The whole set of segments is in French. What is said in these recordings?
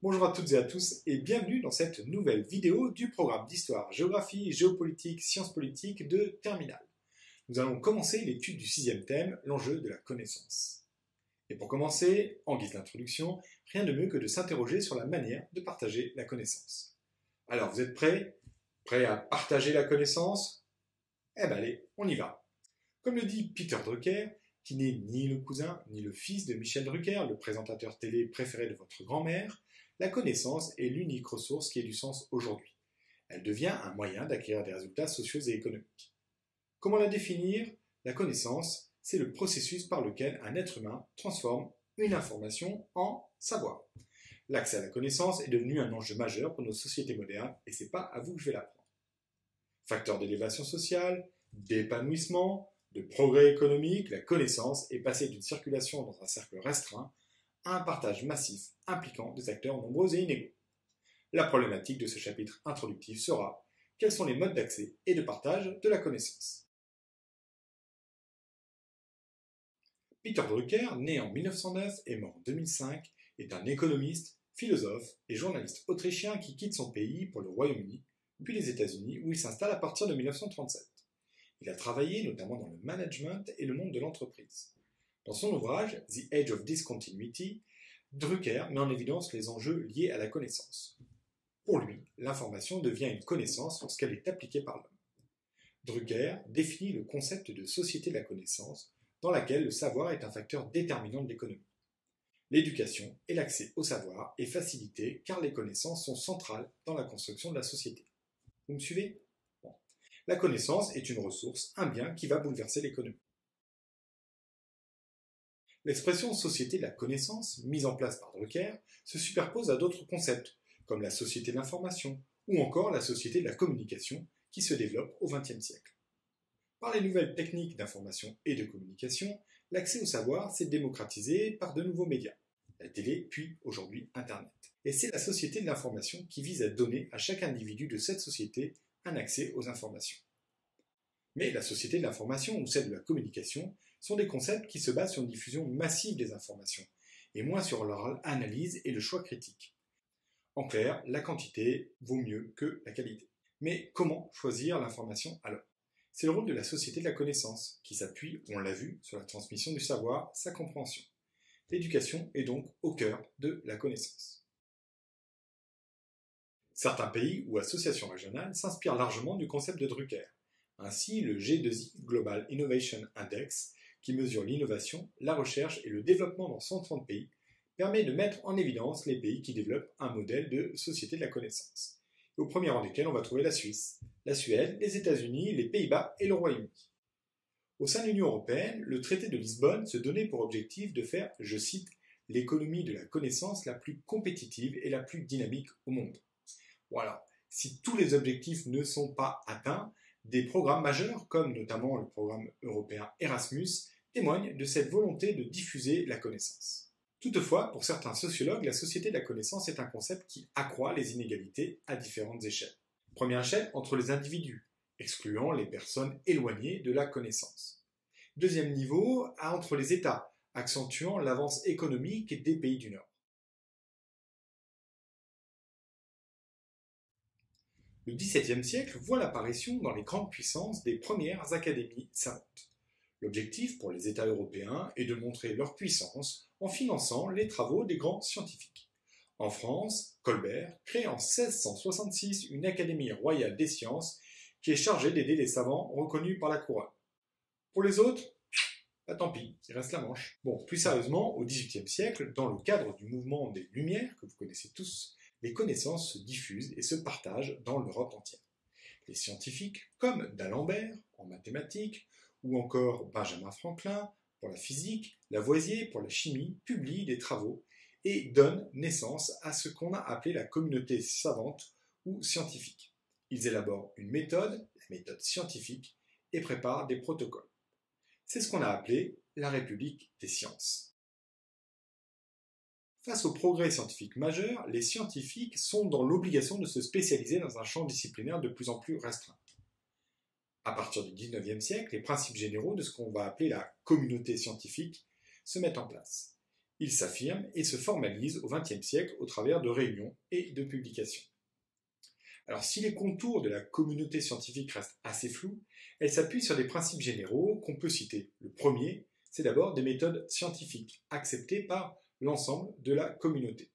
Bonjour à toutes et à tous et bienvenue dans cette nouvelle vidéo du programme d'histoire, géographie, géopolitique, sciences politiques de Terminale. Nous allons commencer l'étude du sixième thème, l'enjeu de la connaissance. Et pour commencer, en guise d'introduction, rien de mieux que de s'interroger sur la manière de partager la connaissance. Alors vous êtes prêts? Prêts à partager la connaissance? Eh ben allez, on y va. Comme le dit Peter Drucker, qui n'est ni le cousin ni le fils de Michel Drucker, le présentateur télé préféré de votre grand-mère, la connaissance est l'unique ressource qui ait du sens aujourd'hui. Elle devient un moyen d'acquérir des résultats sociaux et économiques. Comment la définir? La connaissance, c'est le processus par lequel un être humain transforme une information en savoir. L'accès à la connaissance est devenu un enjeu majeur pour nos sociétés modernes et c'est pas à vous que je vais l'apprendre. Facteur d'élévation sociale, d'épanouissement, de progrès économique, la connaissance est passée d'une circulation dans un cercle restreint à un partage massif impliquant des acteurs nombreux et inégaux. La problématique de ce chapitre introductif sera quels sont les modes d'accès et de partage de la connaissance. Peter Drucker, né en 1909 et mort en 2005, est un économiste, philosophe et journaliste autrichien qui quitte son pays pour le Royaume-Uni, puis les États-Unis où il s'installe à partir de 1937. Il a travaillé notamment dans le management et le monde de l'entreprise. Dans son ouvrage The Age of Discontinuity, Drucker met en évidence les enjeux liés à la connaissance. Pour lui, l'information devient une connaissance lorsqu'elle est appliquée par l'homme. Drucker définit le concept de société de la connaissance, dans laquelle le savoir est un facteur déterminant de l'économie. L'éducation et l'accès au savoir est facilité car les connaissances sont centrales dans la construction de la société. Vous me suivez? Bon. La connaissance est une ressource, un bien qui va bouleverser l'économie. L'expression société de la connaissance, mise en place par Drucker, se superpose à d'autres concepts, comme la société de l'information, ou encore la société de la communication, qui se développe au XXe siècle. Par les nouvelles techniques d'information et de communication, l'accès au savoir s'est démocratisé par de nouveaux médias, la télé, puis aujourd'hui Internet. Et c'est la société de l'information qui vise à donner à chaque individu de cette société un accès aux informations. Mais la société de l'information ou celle de la communication sont des concepts qui se basent sur une diffusion massive des informations, et moins sur leur analyse et le choix critique. En clair, la quantité vaut mieux que la qualité. Mais comment choisir l'information alors? C'est le rôle de la société de la connaissance, qui s'appuie, on l'a vu, sur la transmission du savoir, sa compréhension. L'éducation est donc au cœur de la connaissance. Certains pays ou associations régionales s'inspirent largement du concept de Drucker. Ainsi, le G2I Global Innovation Index, qui mesure l'innovation, la recherche et le développement dans 130 pays, permet de mettre en évidence les pays qui développent un modèle de société de la connaissance. Et au premier rang desquels on va trouver la Suisse, la Suède, les États-Unis, les Pays-Bas et le Royaume-Uni. Au sein de l'Union européenne, le traité de Lisbonne se donnait pour objectif de faire, je cite, l'économie de la connaissance la plus compétitive et la plus dynamique au monde. Voilà, si tous les objectifs ne sont pas atteints, des programmes majeurs, comme notamment le programme européen Erasmus, témoignent de cette volonté de diffuser la connaissance. Toutefois, pour certains sociologues, la société de la connaissance est un concept qui accroît les inégalités à différentes échelles. Première échelle, entre les individus, excluant les personnes éloignées de la connaissance. Deuxième niveau, entre les États, accentuant l'avance économique des pays du Nord. Le XVIIe siècle voit l'apparition dans les grandes puissances des premières académies savantes. L'objectif pour les États européens est de montrer leur puissance en finançant les travaux des grands scientifiques. En France, Colbert crée en 1666 une Académie royale des sciences qui est chargée d'aider les savants reconnus par la couronne. Pour les autres, bah tant pis, il reste la Manche. Bon, plus sérieusement, au XVIIIe siècle, dans le cadre du mouvement des Lumières, que vous connaissez tous, les connaissances se diffusent et se partagent dans l'Europe entière. Les scientifiques, comme d'Alembert en mathématiques, ou encore Benjamin Franklin pour la physique, Lavoisier pour la chimie, publient des travaux et donnent naissance à ce qu'on a appelé la communauté savante ou scientifique. Ils élaborent une méthode, la méthode scientifique, et préparent des protocoles. C'est ce qu'on a appelé la République des sciences. Face aux progrès scientifiques majeurs, les scientifiques sont dans l'obligation de se spécialiser dans un champ disciplinaire de plus en plus restreint. À partir du XIXe siècle, les principes généraux de ce qu'on va appeler la communauté scientifique se mettent en place. Ils s'affirment et se formalisent au XXe siècle au travers de réunions et de publications. Alors si les contours de la communauté scientifique restent assez flous, elle s'appuie sur des principes généraux qu'on peut citer. Le premier, c'est d'abord des méthodes scientifiques acceptées par l'ensemble de la communauté.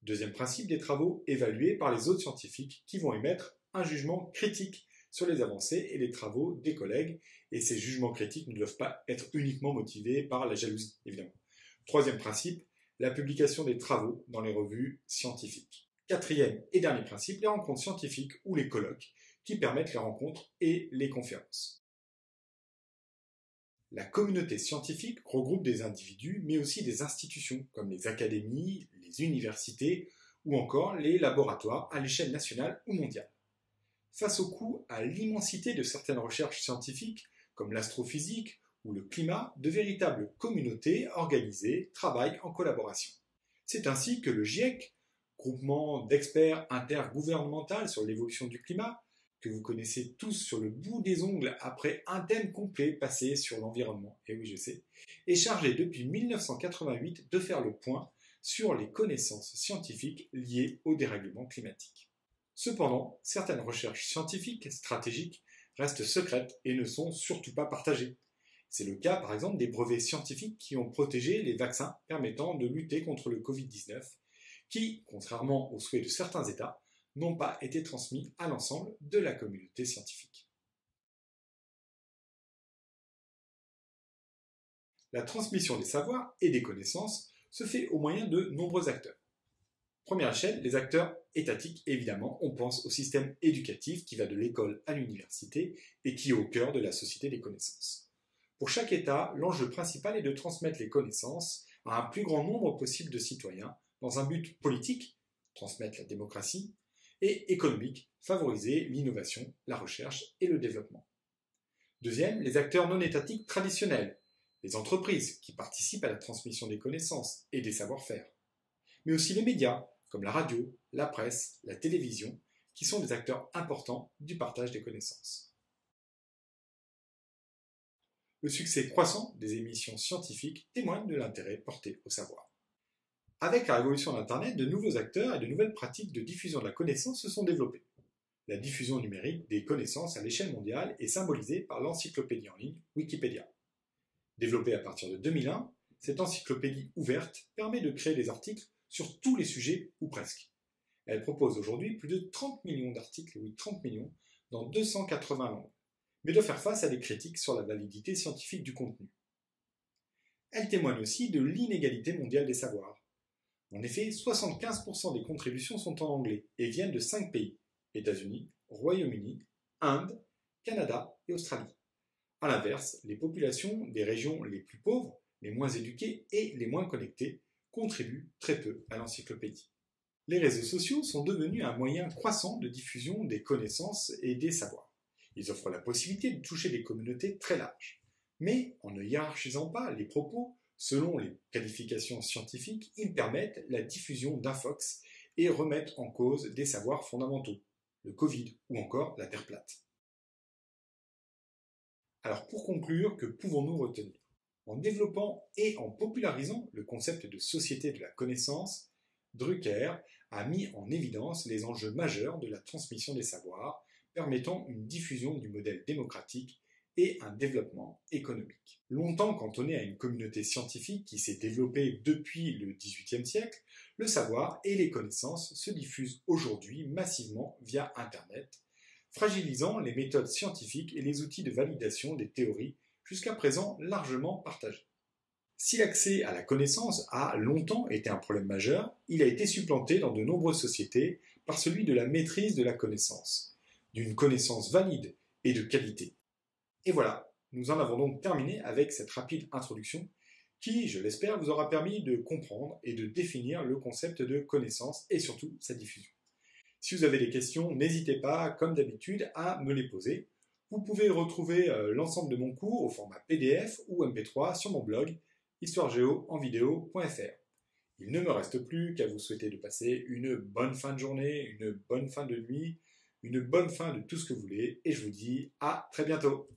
Deuxième principe, des travaux évalués par les autres scientifiques qui vont émettre un jugement critique sur les avancées et les travaux des collègues, et ces jugements critiques ne doivent pas être uniquement motivés par la jalousie, évidemment. Troisième principe, la publication des travaux dans les revues scientifiques. Quatrième et dernier principe, les rencontres scientifiques ou les colloques, qui permettent les rencontres et les conférences. La communauté scientifique regroupe des individus, mais aussi des institutions, comme les académies, les universités, ou encore les laboratoires à l'échelle nationale ou mondiale. Face au coût à l'immensité de certaines recherches scientifiques, comme l'astrophysique ou le climat, de véritables communautés organisées travaillent en collaboration. C'est ainsi que le GIEC, groupement d'experts intergouvernemental sur l'évolution du climat, que vous connaissez tous sur le bout des ongles après un thème complet passé sur l'environnement, et oui je sais, est chargé depuis 1988 de faire le point sur les connaissances scientifiques liées au dérèglement climatique. Cependant, certaines recherches scientifiques stratégiques restent secrètes et ne sont surtout pas partagées. C'est le cas par exemple des brevets scientifiques qui ont protégé les vaccins permettant de lutter contre le Covid-19, qui, contrairement aux souhaits de certains États, n'ont pas été transmis à l'ensemble de la communauté scientifique. La transmission des savoirs et des connaissances se fait au moyen de nombreux acteurs. Première échelle, les acteurs étatiques, évidemment, on pense au système éducatif qui va de l'école à l'université et qui est au cœur de la société des connaissances. Pour chaque État, l'enjeu principal est de transmettre les connaissances à un plus grand nombre possible de citoyens dans un but politique, transmettre la démocratie, et économique, favoriser l'innovation, la recherche et le développement. Deuxième, les acteurs non étatiques traditionnels, les entreprises qui participent à la transmission des connaissances et des savoir-faire, mais aussi les médias, comme la radio, la presse, la télévision, qui sont des acteurs importants du partage des connaissances. Le succès croissant des émissions scientifiques témoigne de l'intérêt porté au savoir. Avec la révolution d'Internet, de nouveaux acteurs et de nouvelles pratiques de diffusion de la connaissance se sont développés. La diffusion numérique des connaissances à l'échelle mondiale est symbolisée par l'encyclopédie en ligne Wikipédia. Développée à partir de 2001, cette encyclopédie ouverte permet de créer des articles sur tous les sujets ou presque. Elle propose aujourd'hui plus de 30 millions d'articles, oui 30 millions, dans 280 langues, mais doit faire face à des critiques sur la validité scientifique du contenu. Elle témoigne aussi de l'inégalité mondiale des savoirs. En effet, 75% des contributions sont en anglais et viennent de 5 pays, États-Unis, Royaume-Uni, Inde, Canada et Australie. A l'inverse, les populations des régions les plus pauvres, les moins éduquées et les moins connectées contribuent très peu à l'encyclopédie. Les réseaux sociaux sont devenus un moyen croissant de diffusion des connaissances et des savoirs. Ils offrent la possibilité de toucher des communautés très larges. Mais en ne hiérarchisant pas les propos, selon les qualifications scientifiques, ils permettent la diffusion d'infox et remettent en cause des savoirs fondamentaux, le Covid ou encore la Terre plate. Alors pour conclure, que pouvons-nous retenir ? En développant et en popularisant le concept de société de la connaissance, Drucker a mis en évidence les enjeux majeurs de la transmission des savoirs, permettant une diffusion du modèle démocratique et un développement économique. Longtemps cantonné à une communauté scientifique qui s'est développée depuis le XVIIIe siècle, le savoir et les connaissances se diffusent aujourd'hui massivement via Internet, fragilisant les méthodes scientifiques et les outils de validation des théories jusqu'à présent largement partagés. Si l'accès à la connaissance a longtemps été un problème majeur, il a été supplanté dans de nombreuses sociétés par celui de la maîtrise de la connaissance, d'une connaissance valide et de qualité. Et voilà, nous en avons donc terminé avec cette rapide introduction qui, je l'espère, vous aura permis de comprendre et de définir le concept de connaissance et surtout sa diffusion. Si vous avez des questions, n'hésitez pas, comme d'habitude, à me les poser. Vous pouvez retrouver l'ensemble de mon cours au format PDF ou MP3 sur mon blog histoiregéoenvideo.fr. Il ne me reste plus qu'à vous souhaiter de passer une bonne fin de journée, une bonne fin de nuit, une bonne fin de tout ce que vous voulez, et je vous dis à très bientôt.